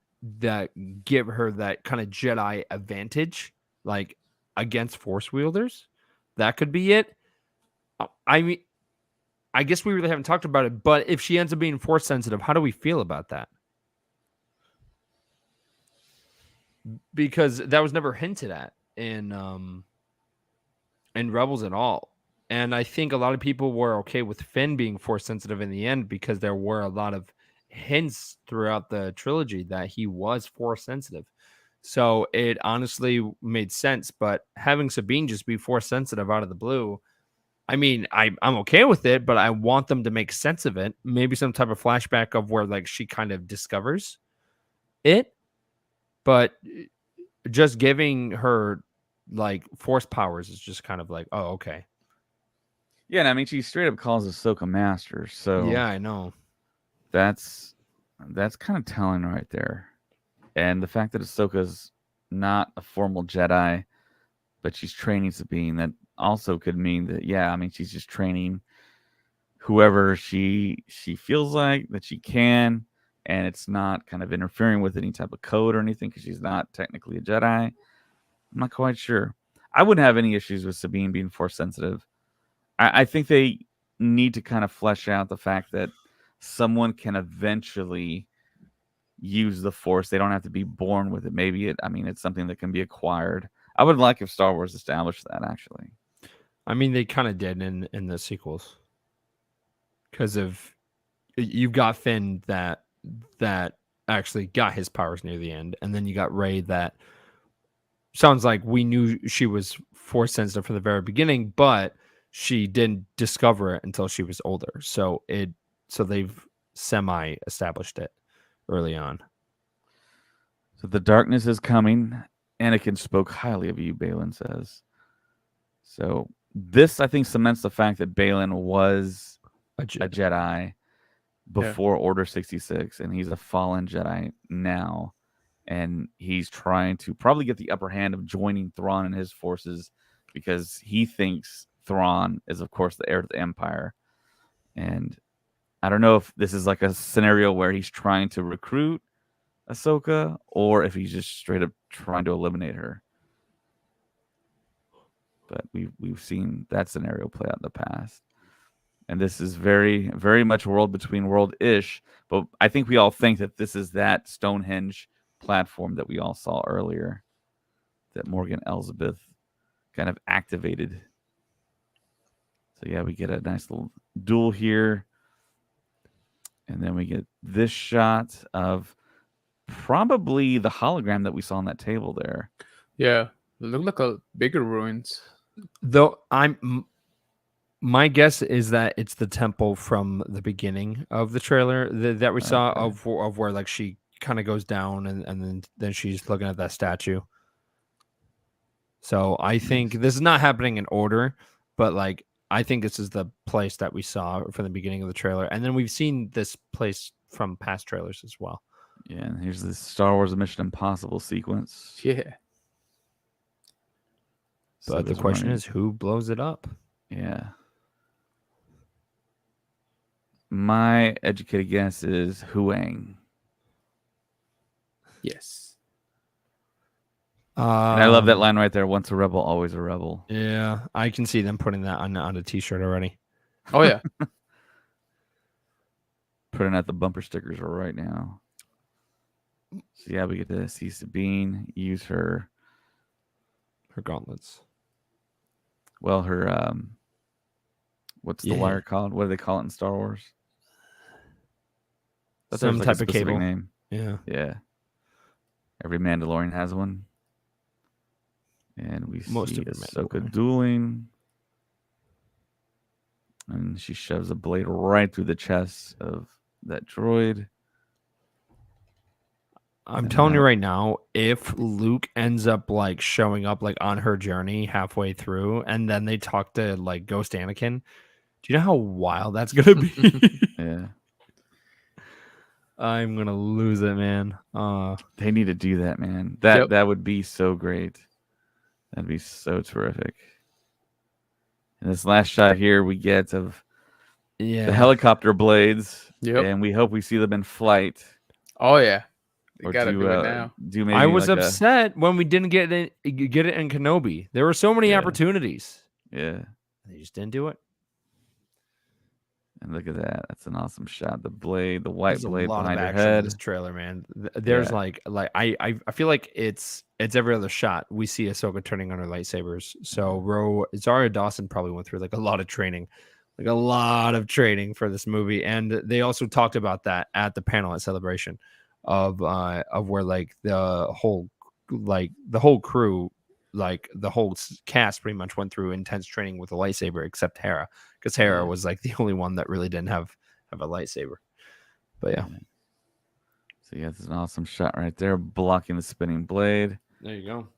give her that kind of Jedi advantage, like against Force wielders. That could be it. I mean, I guess we really haven't talked about it, but if she ends up being Force sensitive, how do we feel about that? Because that was never hinted at in Rebels at all. And I think a lot of people were okay with Finn being Force sensitive in the end because there were a lot of hints throughout the trilogy that he was Force sensitive. So it honestly made sense. But having Sabine just be Force sensitive out of the blue, I mean, I'm okay with it, but I want them to make sense of it. Maybe some type of flashback of where like she kind of discovers it. but just giving her like force powers is just kind of like, oh, okay. Yeah, and I mean, she straight up calls Ahsoka master, so Yeah, I know. that's kind of telling right there. And the fact that Ahsoka's not a formal Jedi, but she's training Sabine, that also could mean that, yeah, I mean, she's just training whoever she feels like that she can, and it's not kind of interfering with any type of code or anything because she's not technically a Jedi. I'm not quite sure. I wouldn't have any issues with Sabine being force sensitive. I think they need to kind of flesh out the fact that someone can eventually use the force. They don't have to be born with it. Maybe it's something that can be acquired. I would like if Star Wars established that, actually. I mean, they kind of did in the sequels, because of you've got Finn that actually got his powers near the end, and then you got Rey that sounds like we knew she was force sensitive from the very beginning, but she didn't discover it until she was older. So they've semi established it early on. So the darkness is coming. Anakin spoke highly of you, Balin says. So this, I think, cements the fact that Balin was a Jedi before Order 66, and he's a fallen Jedi now. And he's trying to probably get the upper hand of joining Thrawn and his forces because he thinks Thrawn is, of course, the heir to the Empire. And I don't know if this is like a scenario where he's trying to recruit Ahsoka or if he's just straight up trying to eliminate her. But we've seen that scenario play out in the past. And this is very, very much world between world-ish. But I think we all think that this is that Stonehenge platform that we all saw earlier that Morgan Elsbeth kind of activated. So yeah, we get a nice little duel here. And then we get this shot of probably the hologram that we saw on that table there. Yeah, it looked like a bigger ruins. Though my guess is that it's the temple from the beginning of the trailer that we saw of where like she kind of goes down and then she's looking at that statue. So I think this is not happening in order, but like I think this is the place that we saw from the beginning of the trailer, and then we've seen this place from past trailers as well. Yeah, and here's the Star Wars Mission Impossible sequence. Yeah. But the question is, who blows it up? Yeah. My educated guess is Huang. Yes. And I love that line right there. Once a rebel, always a rebel. Yeah, I can see them putting that on a t-shirt already. Oh, yeah. Putting out the bumper stickers right now. So yeah, we get to see Sabine use her gauntlets. Well, her what's the wire called? What do they call it in Star Wars? That's some type of cable name. Yeah. Yeah. Every Mandalorian has one. And we see Ahsoka dueling. And she shoves a blade right through the chest of that droid. I'm telling you right now, if Luke ends up like showing up like on her journey halfway through, and then they talk to like Ghost Anakin, do you know how wild that's gonna be? Yeah. I'm gonna lose it, man. They need to do that, man. That would be so great. That'd be so terrific. And this last shot here we get of the helicopter blades. Yep. And we hope we see them in flight. Oh yeah. They Or gotta do it now. Maybe I was upset when we didn't get it in Kenobi. There were so many opportunities. Yeah. They just didn't do it. And look at that. That's an awesome shot. The blade, the white blade behind her In head. this trailer, man. There's like I feel like it's every other shot we see Ahsoka turning on her lightsabers. So Zaria Dawson probably went through like a lot of training for this movie, and they also talked about that at the panel at Celebration of where like the whole crew, like the whole cast pretty much went through intense training with a lightsaber except Hera, because Hera was like the only one that really didn't have a lightsaber. But yeah. So yeah, it's an awesome shot right there, blocking the spinning blade. There you go.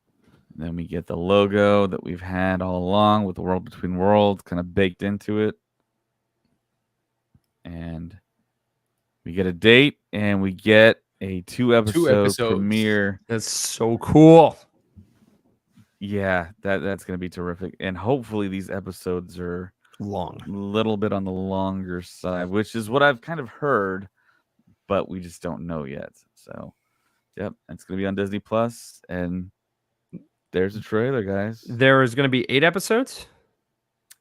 Then we get the logo that we've had all along with the World Between Worlds kind of baked into it. And we get a date and we get a 2-episode episodes. premiere. That's so cool. Yeah, that's going to be terrific. And hopefully these episodes are Long. a little bit on the longer side, which is what I've kind of heard, but we just don't know yet. So, yep, it's going to be on Disney Plus, and there's a trailer, guys. There is going to be 8 episodes.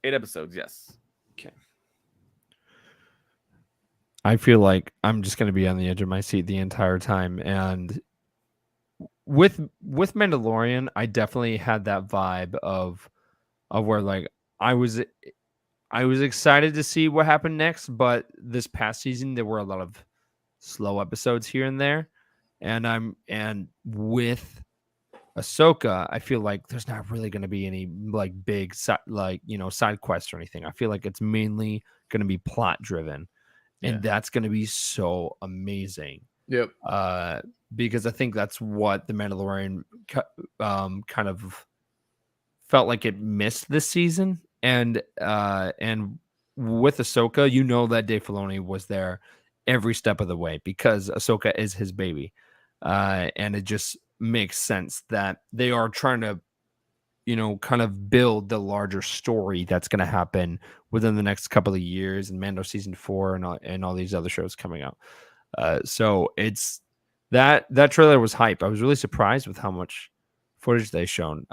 8 episodes, yes. Okay. I feel like I'm just going to be on the edge of my seat the entire time, and with Mandalorian, I definitely had that vibe of where like I was excited to see what happened next, but this past season there were a lot of slow episodes here and there, and with Ahsoka, I feel like there's not really going to be any like big side quests or anything. I feel like it's mainly going to be plot driven, and that's going to be so amazing. Yep. Because I think that's what the Mandalorian kind of felt like it missed this season, and with Ahsoka, you know that Dave Filoni was there every step of the way because Ahsoka is his baby, and it just makes sense that they are trying to, kind of build the larger story that's going to happen within the next couple of years, and Mando season 4 and all these other shows coming out. So it's that trailer was hype. I was really surprised with how much footage they shown.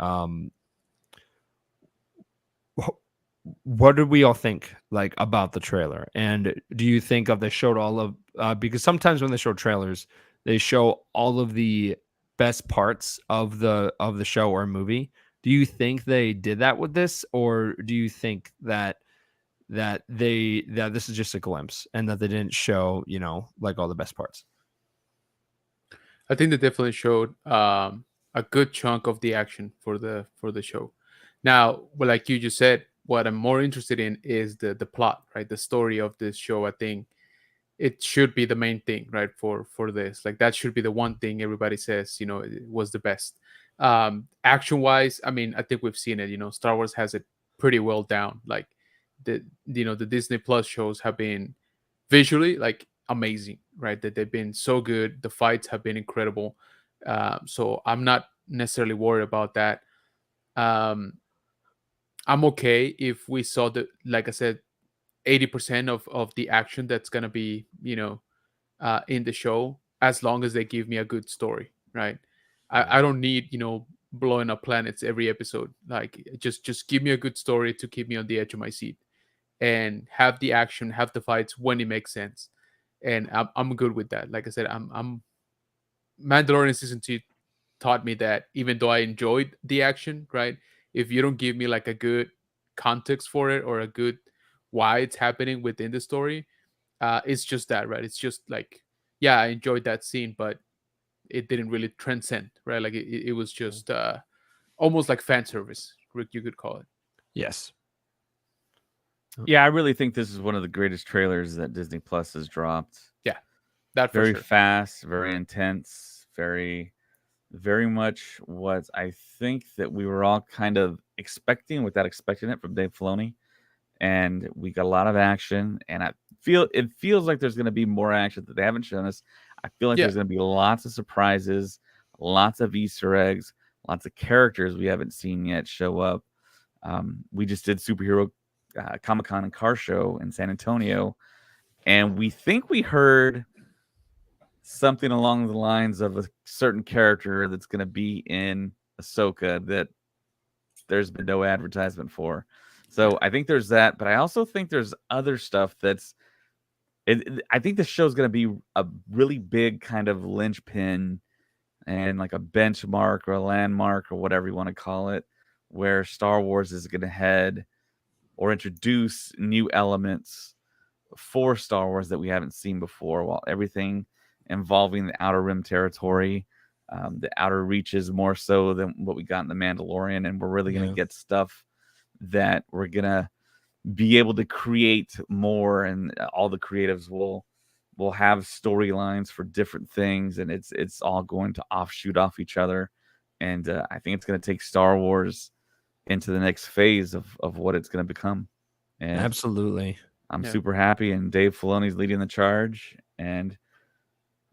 What did we all think like about the trailer? And do you think they showed all of because sometimes when they show trailers, they show all of the best parts of the show or movie. Do you think they did that with this, or do you think that this is just a glimpse and that they didn't show, like all the best parts? I think they definitely showed a good chunk of the action for the show. Now, well, like you just said, what I'm more interested in is the plot, right? The story of this show. I think it should be the main thing, right? For this, like that should be the one thing everybody says, it was the best. Action wise, I mean, I think we've seen it. Star Wars has it pretty well down. Like the Disney Plus shows have been visually like amazing, right? That they've been so good. The fights have been incredible. So I'm not necessarily worried about that. I'm okay if we saw like I said, 80% of the action that's gonna be, in the show, as long as they give me a good story, right? I don't need, blowing up planets every episode. Like just give me a good story to keep me on the edge of my seat, and have the action, have the fights when it makes sense, and I'm good with that. Like I said, I'm Mandalorian season 2 taught me that even though I enjoyed the action, right? If you don't give me like a good context for it or a good why it's happening within the story, it's just that, right? It's just like, yeah, I enjoyed that scene, but it didn't really transcend, right? Like it was just almost like fan service, Rick, you could call it. Yes. Yeah, I really think this is one of the greatest trailers that Disney Plus has dropped. Yeah, that for very sure. fast, very intense, very much what I think that we were all kind of expecting without expecting it from Dave Filoni. And we got a lot of action, and it feels like there's going to be more action that they haven't shown us. I feel like there's going to be lots of surprises, lots of Easter eggs, lots of characters we haven't seen yet show up. We just did Superhero Comic-Con and Car Show in San Antonio, and we think we heard something along the lines of a certain character that's going to be in Ahsoka that there's been no advertisement for. So I think there's that, but I also think there's other stuff I think the show's going to be a really big kind of linchpin and like a benchmark or a landmark or whatever you want to call it, where Star Wars is going to head or introduce new elements for Star Wars that we haven't seen before, while everything involving the Outer Rim territory, the outer reaches more so than what we got in The Mandalorian, and we're really going to get stuff that we're going to be able to create more, and all the creatives will we'll have storylines for different things, and it's all going to offshoot off each other. And I think it's going to take Star Wars into the next phase of what it's going to become. And Absolutely. I'm Yeah. super happy, and Dave Filoni's leading the charge, and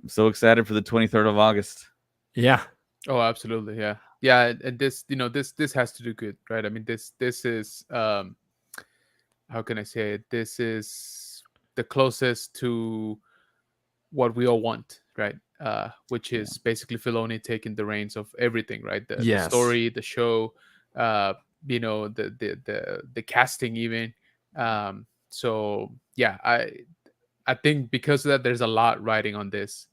I'm so excited for the 23rd of August. Yeah. Oh, absolutely. Yeah. Yeah. And this, this has to do good, right? I mean, this is, how can I say it? This is the closest to what we all want, right? Which is basically Filoni taking the reins of everything, right? The Yes. story, the show, the casting even. So yeah, I think because of that, there's a lot riding on this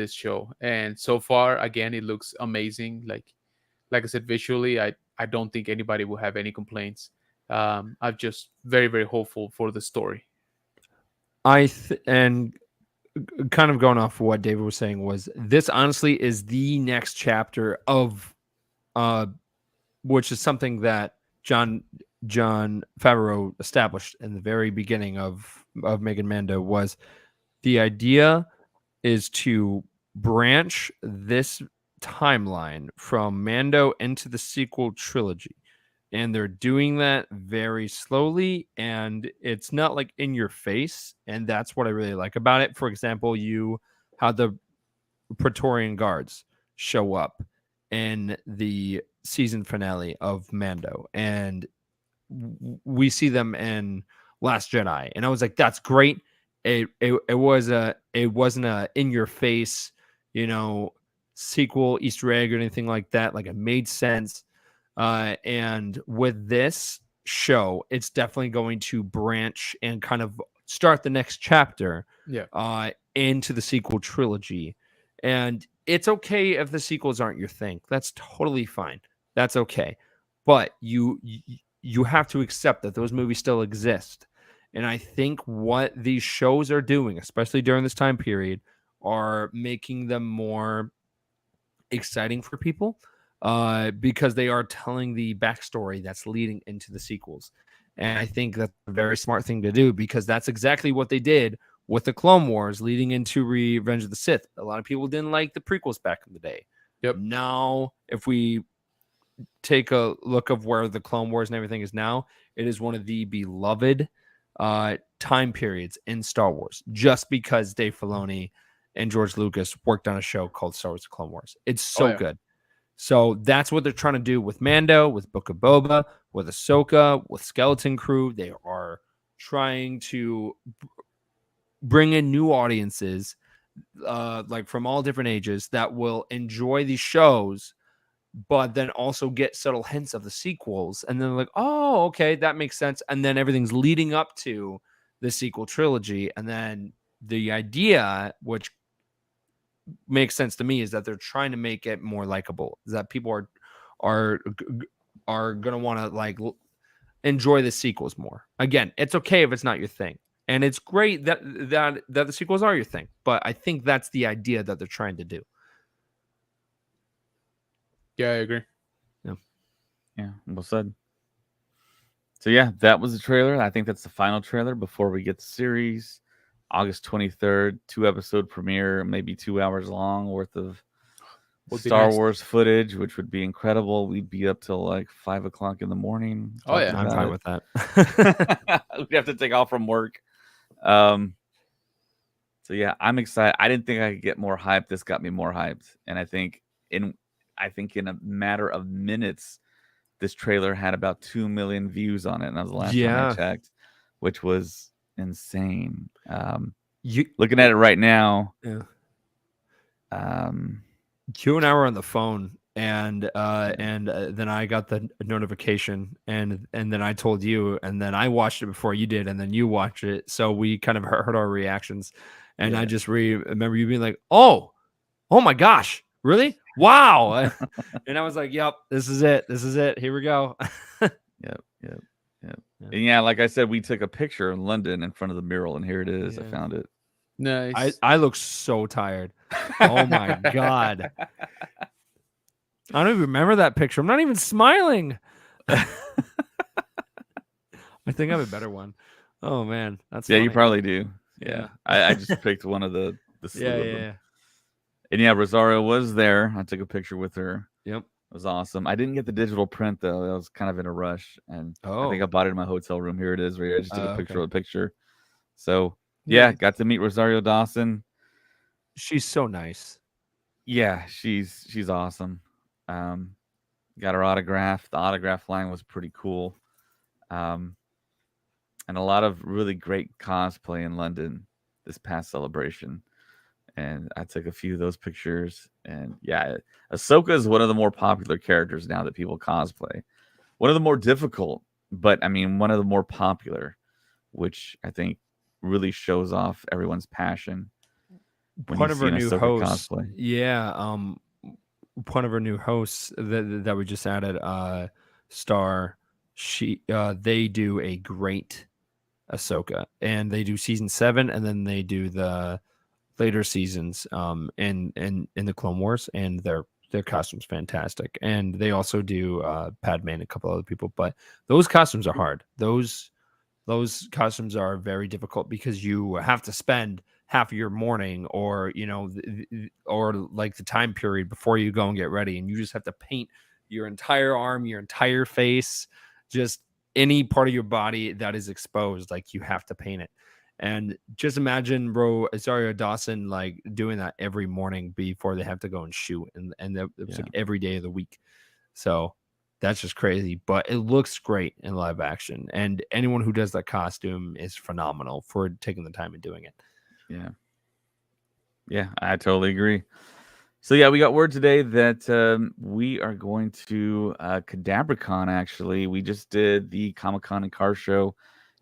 show, and so far, again, it looks amazing. Like I said, visually, I don't think anybody will have any complaints. I'm just very very hopeful for the story. And kind of going off of what David was saying, was this honestly is the next chapter of which is something that John Favreau established in the very beginning of Megan Mando, was the idea is to branch this timeline from Mando into the sequel trilogy. And they're doing that very slowly, and it's not like in your face. And that's what I really like about it. For example, how the Praetorian Guards show up in the season finale of Mando, and we see them in Last Jedi, and I was like, that's great. It wasn't a in your face, sequel Easter egg or anything like that. Like, it made sense. And with this show, it's definitely going to branch and kind of start the next chapter Yeah. into the sequel trilogy. And it's okay if the sequels aren't your thing. That's totally fine. That's okay. But you have to accept that those movies still exist. And I think what these shows are doing, especially during this time period, are making them more exciting for people, because they are telling the backstory that's leading into the sequels. And I think that's a very smart thing to do, because that's exactly what they did with the Clone Wars leading into Revenge of the Sith. A lot of people didn't like the prequels back in the day. Yep. Now, if we take a look of where the Clone Wars and everything is now, it is one of the beloved time periods in Star Wars, just because Dave Filoni and George Lucas worked on a show called Star Wars: The Clone Wars. It's so good. So that's what they're trying to do with Mando, with Book of Boba, with Ahsoka, with Skeleton Crew. They are trying to bring in new audiences, like from all different ages, that will enjoy these shows, but then also get subtle hints of the sequels. And then like, oh, okay, that makes sense. And then everything's leading up to the sequel trilogy. And then the idea, which makes sense to me, is that they're trying to make it more likable, is that people are going to want to like enjoy the sequels more. Again, it's okay if it's not your thing. And it's great that the sequels are your thing. But I think that's the idea that they're trying to do. Yeah, I agree. Yeah, well said. So yeah, that was the trailer. I think that's the final trailer before we get the series. August 23rd, 2-episode premiere, maybe 2 hours long worth of Star Wars footage, which would be incredible. We'd be up till like 5 o'clock in the morning. Oh yeah, I'm fine with that. We'd have to take off from work. So yeah, I'm excited. I didn't think I could get more hyped. This got me more hyped, and I think in a matter of minutes, this trailer had about 2 million views on it, and that was the last time I checked, which was insane. Looking at it right now, you and I were on the phone, and then I got the notification, and then I told you, and then I watched it before you did, and then you watched it, so we kind of heard our reactions. And I just remember you being like, oh my gosh, really? Wow. And I was like, yep, this is it, here we go. Yep. And yeah, like I said, we took a picture in London in front of the mural, and here it is. I found it. Nice. I look so tired. Oh my god. I don't even remember that picture. I'm not even smiling. I think I have a better one. Oh man, that's yeah, funny. you probably do. Yeah. I just picked one of the slew of them. Yeah. And yeah, Rosario was there. I took a picture with her. Yep. It was awesome. I didn't get the digital print though. I was kind of in a rush, and I think I Oh. bought it in my hotel room. Here it is. Right here. I just took a picture Okay. of the picture. So yeah, Nice. got to meet Rosario Dawson. She's so nice. Yeah, she's awesome. Um, got her autograph. The autograph line was pretty cool. Um, and a lot of really great cosplay in London this past celebration. And I took a few of those pictures. And yeah, Ahsoka is one of the more popular characters now that people cosplay. One of the more difficult, but I mean, one of the more popular, which I think really shows off everyone's passion when you One of see our an new Ahsoka hosts. cosplay. Yeah. One of our new hosts that we just added, Star. They do a great Ahsoka, and they do season 7, and then they do the later seasons in the Clone Wars, and their costumes fantastic. And they also do Padme and a couple other people, but those costumes are hard. Those costumes are very difficult because you have to spend half of your morning, or or like the time period before you go and get ready, and you just have to paint your entire arm, your entire face, just any part of your body that is exposed, like you have to paint it. And just imagine Rosario Dawson like doing that every morning before they have to go and shoot, and it was like every day of the week. So that's just crazy, but it looks great in live action. And anyone who does that costume is phenomenal for taking the time and doing it. Yeah. Yeah, I totally agree. So yeah, we got word today that we are going to CadabraCon. Actually, we just did the Comic-Con and Car Show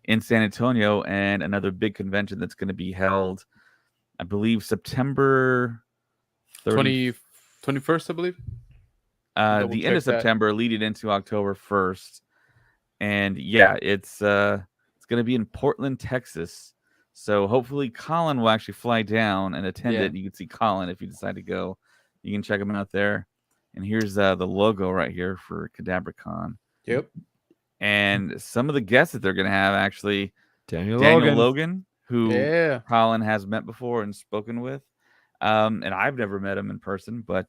in San Antonio, and another big convention that's going to be held, I believe, September 30th. 21st, I believe. Double The end of check that. September, leading into October 1st, and yeah, it's going to be in Portland, Texas. So hopefully, Colin will actually fly down and attend Yeah. it. You can see Colin if you decide to go. You can check him out there. And here's the logo right here for CadabraCon. Yep. And some of the guests that they're going to have, actually, Daniel Logan, who Yeah. Colin has met before and spoken with. And I've never met him in person, but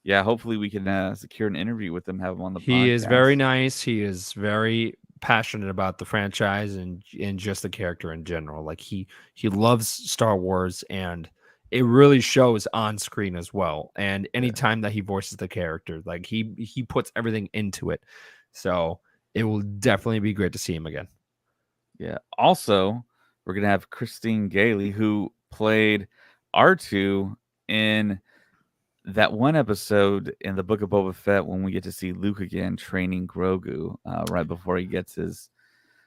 yeah, hopefully we can secure an interview with him, have him on the podcast. He is very nice. He is very passionate about the franchise and just the character in general. Like he loves Star Wars, and it really shows on screen as well. And anytime that he voices the character, like he puts everything into it. So it will definitely be great to see him again. Yeah. Also, we're gonna have Christine Gailey, who played R2 in that one episode in the Book of Boba Fett when we get to see Luke again training Grogu right before he gets his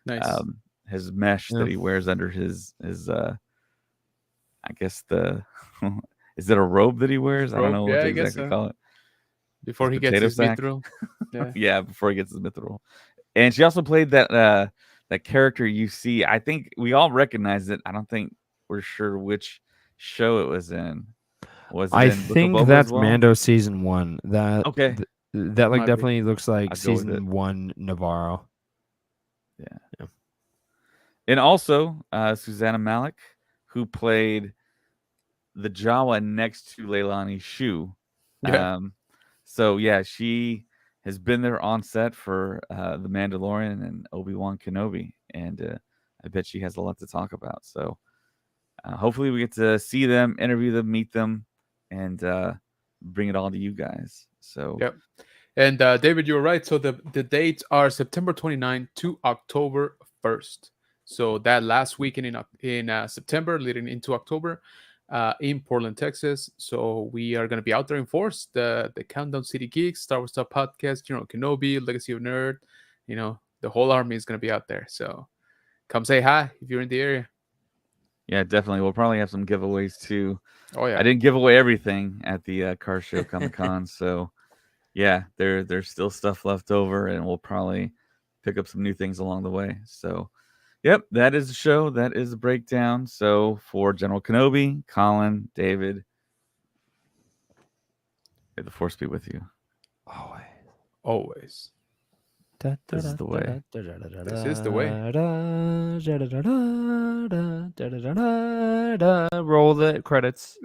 Nice. mesh that he wears under his I guess is it a robe that he wears? I don't know what to exactly call it. Before he gets potato his sack? mithril. Yeah. Yeah, before he gets his mithril. And she also played that character you see. I think we all recognize it. I don't think we're sure which show it was in. Was it I in Book of think Boba that's as well? Mando season 1. That Okay. that like Might be. definitely looks like I'll go with it. season 1 Navarro. Yeah. And also Susanna Malik, who played the Jawa next to Leilani Shu. Yeah. So yeah, she has been there on set for The Mandalorian and Obi-Wan Kenobi, and I bet she has a lot to talk about. So hopefully we get to see them, interview them, meet them, and bring it all to you guys. So Yep. And David, you're right. So the dates are September 29th to October 1st. So that last weekend in September, leading into October, in Portland, Texas. So we are going to be out there in force. The Countdown City Geeks, Star Wars Stuff Podcast, General Kenobi, Legacy of Nerd. The whole army is going to be out there. So come say hi if you're in the area. yeah, definitely. We'll probably have some giveaways too. Oh yeah. I didn't give away everything at the Car Show Comic-Con, so yeah, there's still stuff left over, and we'll probably pick up some new things along the way. So, yep, that is the show. That is the breakdown. So for General Kenobi, Colin, David, may the Force be with you. Always. Always. This is the way. This is the way. Roll the credits.